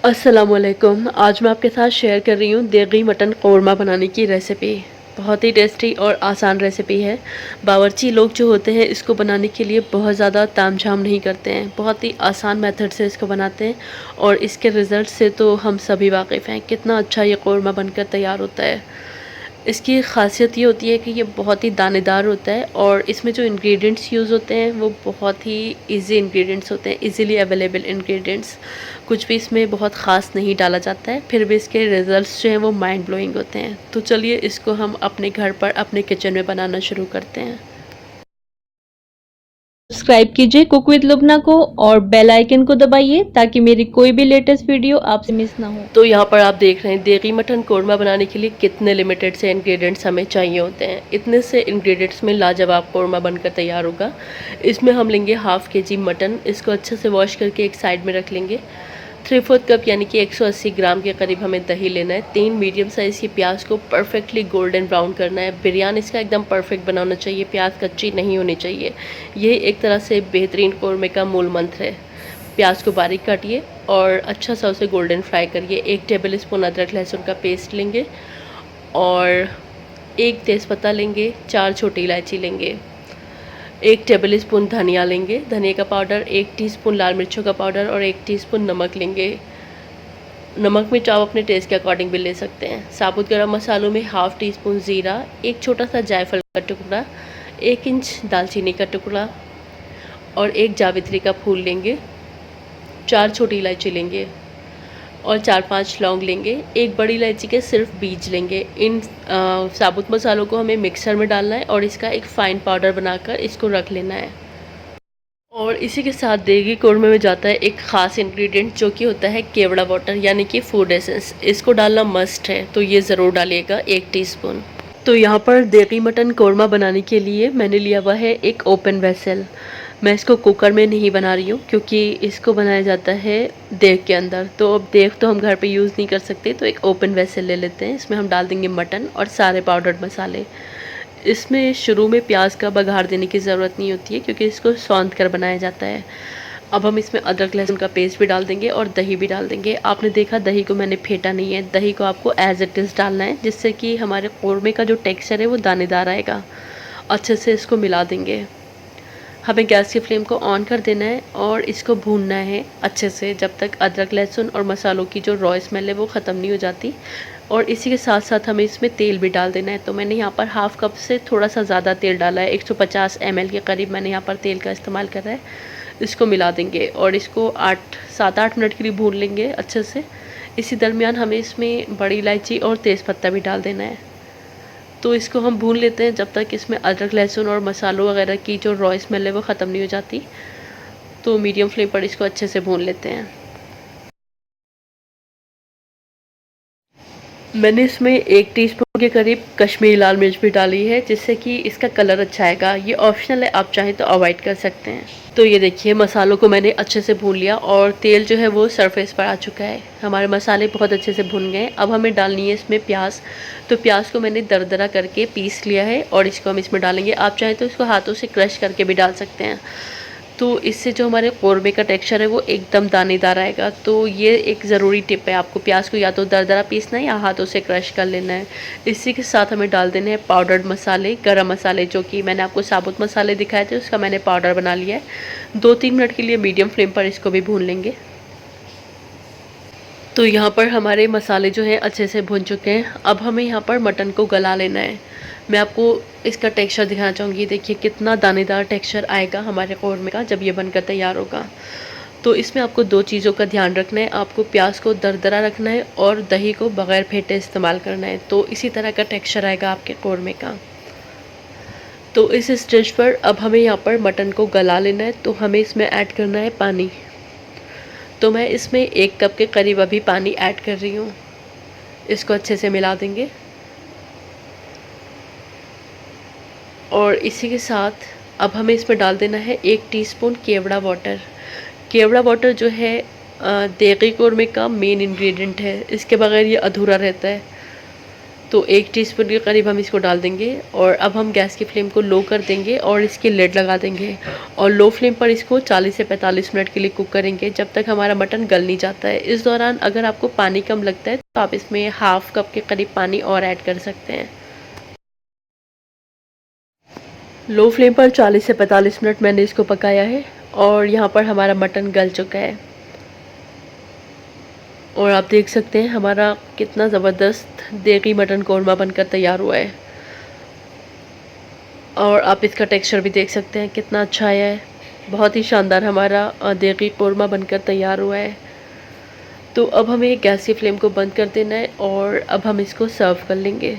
अस्सलामुअलैकुम। आज मैं आपके साथ शेयर कर रही हूँ देगी मटन कौरमा बनाने की रेसिपी। बहुत ही टेस्टी और आसान रेसिपी है। बावर्ची लोग जो होते हैं इसको बनाने के लिए बहुत ज़्यादा तामझाम नहीं करते हैं, बहुत ही आसान मेथड से इसको बनाते हैं और इसके रिज़ल्ट से तो हम सभी वाकिफ़ हैं कितना अच्छा ये कौरमा बनकर तैयार होता है। इसकी ख़ासियत ये होती है कि ये बहुत ही दानेदार होता है और इसमें जो इंग्रेडिएंट्स यूज़ होते हैं वो बहुत ही इजी इंग्रेडिएंट्स होते हैं, इजीली अवेलेबल इंग्रेडिएंट्स। कुछ भी इसमें बहुत ख़ास नहीं डाला जाता है, फिर भी इसके रिज़ल्ट्स जो हैं वो माइंड ब्लोइंग होते हैं। तो चलिए इसको हम अपने घर पर अपने किचन में बनाना शुरू करते हैं। सब्सक्राइब कीजिए कुक विद लुब्ना को और बेल आइकन को दबाइए ताकि मेरी कोई भी लेटेस्ट वीडियो आपसे मिस ना हो। तो यहाँ पर आप देख रहे हैं देगी मटन कौरमा बनाने के लिए कितने लिमिटेड से इंग्रेडिएंट्स हमें चाहिए होते हैं। इतने से इंग्रेडिएंट्स में लाजवाब कौरमा बनकर तैयार होगा। इसमें हम लेंगे हाफ़ kg मटन। इसको अच्छे से वॉश करके एक साइड में रख लेंगे। 3/4 कप यानी कि 180 ग्राम के करीब हमें दही लेना है। 3 मीडियम साइज़ की प्याज को परफेक्टली गोल्डन ब्राउन करना है। बिरयानी इसका एकदम परफेक्ट बनाना चाहिए, प्याज कच्ची नहीं होनी चाहिए। ये एक तरह से बेहतरीन कौरमे का मूल मंत्र है। प्याज को बारीक काटिए और अच्छा सा उसे गोल्डन फ्राई करिए। 1 टेबल स्पून अदरक लहसुन का पेस्ट लेंगे और 1 तेज़पत्ता लेंगे, 4 छोटी इलायची लेंगे, 1 टेबल स्पून धनिया लेंगे, धनिया का पाउडर, 1 टीस्पून लाल मिर्चों का पाउडर और 1 टीस्पून नमक लेंगे। नमक मिर्च आप अपने टेस्ट के अकॉर्डिंग भी ले सकते हैं। साबुत गरम मसालों में हाफ़ टी स्पून ज़ीरा, 1 छोटा सा जायफल का टुकड़ा, 1 इंच दालचीनी का टुकड़ा और 1 जावित्री का फूल लेंगे, 4 छोटी इलायची लेंगे और 4-5 लौंग लेंगे। 1 बड़ी इलायची के सिर्फ बीज लेंगे। इन साबुत मसालों को हमें मिक्सर में डालना है और इसका एक फ़ाइन पाउडर बनाकर इसको रख लेना है। और इसी के साथ देगी कौरमे में जाता है एक ख़ास इंग्रेडिएंट जो कि होता है केवड़ा वाटर यानी कि फूड एसेंस। इसको डालना मस्ट है, तो ये ज़रूर डालिएगा 1 टीस्पून। तो यहाँ पर देगी मटन कौरमा बनाने के लिए मैंने लिया हुआ है एक ओपन वेसल। मैं इसको कुकर में नहीं बना रही हूँ क्योंकि इसको बनाया जाता है देग के अंदर। तो अब देग तो हम घर पे यूज़ नहीं कर सकते, तो एक ओपन वेसल ले लेते हैं। इसमें हम डाल देंगे मटन और सारे पाउडर्ड मसाले। इसमें शुरू में प्याज का बघार देने की ज़रूरत नहीं होती है क्योंकि इसको सौंध कर बनाया जाता है। अब हम इसमें अदरक लहसुन का पेस्ट भी डाल देंगे और दही भी डाल देंगे। आपने देखा दही को मैंने फेंटा नहीं है, दही को आपको एज इट इज़ डालना है जिससे कि हमारे कौरमे का जो टेक्सचर है वो दानेदार आएगा। अच्छे से इसको मिला देंगे। हमें गैस की फ्लेम को ऑन कर देना है और इसको भूनना है अच्छे से जब तक अदरक लहसुन और मसालों की जो रॉ स्मेल है वो ख़त्म नहीं हो जाती। और इसी के साथ साथ हमें इसमें तेल भी डाल देना है। तो मैंने यहाँ पर हाफ़ कप से थोड़ा सा ज़्यादा तेल डाला है, 150 ml के करीब मैंने यहाँ पर तेल का इस्तेमाल करा है। इसको मिला देंगे और इसको 7-8 मिनट के लिए भून लेंगे अच्छे से। इसी दरमियान हमें इसमें बड़ी इलायची और तेज़पत्ता भी डाल देना है। तो इसको हम भून लेते हैं जब तक इसमें अदरक लहसुन और मसालों वगैरह की जो रॉ स्मेल है वो ख़त्म नहीं हो जाती। तो मीडियम फ्लेम पर इसको अच्छे से भून लेते हैं। मैंने इसमें 1 टीस्पून के करीब कश्मीरी लाल मिर्च भी डाली है जिससे कि इसका कलर अच्छा आएगा। ये ऑप्शनल है, आप चाहें तो अवॉइड कर सकते हैं। तो ये देखिए मसालों को मैंने अच्छे से भून लिया और तेल जो है वो सरफेस पर आ चुका है। हमारे मसाले बहुत अच्छे से भुन गए। अब हमें डालनी है इसमें प्याज। तो प्याज को मैंने दरदरा करके पीस लिया है और इसको हम इसमें डालेंगे। आप चाहें तो इसको हाथों से क्रश करके भी डाल सकते हैं। तो इससे जो हमारे कौरमे का टेक्सचर है वो एकदम दानेदार आएगा। तो ये एक ज़रूरी टिप है, आपको प्याज को या तो दरदरा पीसना है या हाथों से क्रश कर लेना है। इसी के साथ हमें डाल देने हैं पाउडर्ड मसाले, गरम मसाले, जो कि मैंने आपको साबुत मसाले दिखाए थे उसका मैंने पाउडर बना लिया है। 2-3 मिनट के लिए मीडियम फ्लेम पर इसको भी भून लेंगे। तो यहाँ पर हमारे मसाले जो हैं अच्छे से भुन चुके हैं। अब हमें यहाँ पर मटन को गला लेना है। मैं आपको इसका टेक्सचर दिखाना चाहूँगी। देखिए कितना दानेदार टेक्सचर आएगा हमारे कौरमे का जब ये बनकर तैयार होगा। तो इसमें आपको 2 चीज़ों का ध्यान रखना है। आपको प्याज को दरदरा रखना है और दही को बग़ैर फेंटे इस्तेमाल करना है। तो इसी तरह का टेक्सचर आएगा आपके कौरमे का। तो इस स्टेज पर अब हमें यहाँ पर मटन को गला लेना है। तो हमें इसमें ऐड करना है पानी। तो मैं इसमें 1 कप के करीब अभी पानी ऐड कर रही हूँ। इसको अच्छे से मिला देंगे और इसी के साथ अब हमें इसमें डाल देना है 1 टीस्पून केवड़ा वाटर। केवड़ा वाटर जो है देगी कौरमे का मेन इंग्रेडिएंट है, इसके बगैर ये अधूरा रहता है। तो 1 टीस्पून के करीब हम इसको डाल देंगे और अब हम गैस की फ्लेम को लो कर देंगे और इसकी लिड लगा देंगे और लो फ्लेम पर इसको 40 से 45 मिनट के लिए कुक करेंगे जब तक हमारा मटन गल नहीं जाता है। इस दौरान अगर आपको पानी कम लगता है तो आप इसमें हाफ कप के करीब पानी और ऐड कर सकते हैं। लो फ्लेम पर 40 से 45 मिनट मैंने इसको पकाया है और यहाँ पर हमारा मटन गल चुका है और आप देख सकते हैं हमारा कितना ज़बरदस्त देगी मटन कौरमा बनकर तैयार हुआ है और आप इसका टेक्सचर भी देख सकते हैं कितना अच्छा आया है। बहुत ही शानदार हमारा देगी कौरमा बनकर तैयार हुआ है। तो अब हमें गैस की फ्लेम को बंद कर देना है और अब हम इसको सर्व कर लेंगे।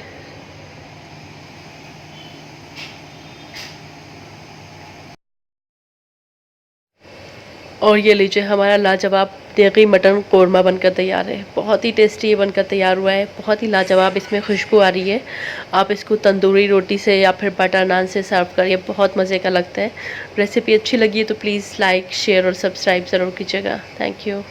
और ये लीजिए हमारा लाजवाब देगी मटन कौरमा बनकर तैयार है। बहुत ही टेस्टी बनकर तैयार हुआ है, बहुत ही लाजवाब इसमें खुशबू आ रही है। आप इसको तंदूरी रोटी से या फिर बटर नान से सर्व करिए, बहुत मज़े का लगता है। रेसिपी अच्छी लगी है तो प्लीज़ लाइक शेयर और सब्सक्राइब ज़रूर कीजिएगा। Thank you.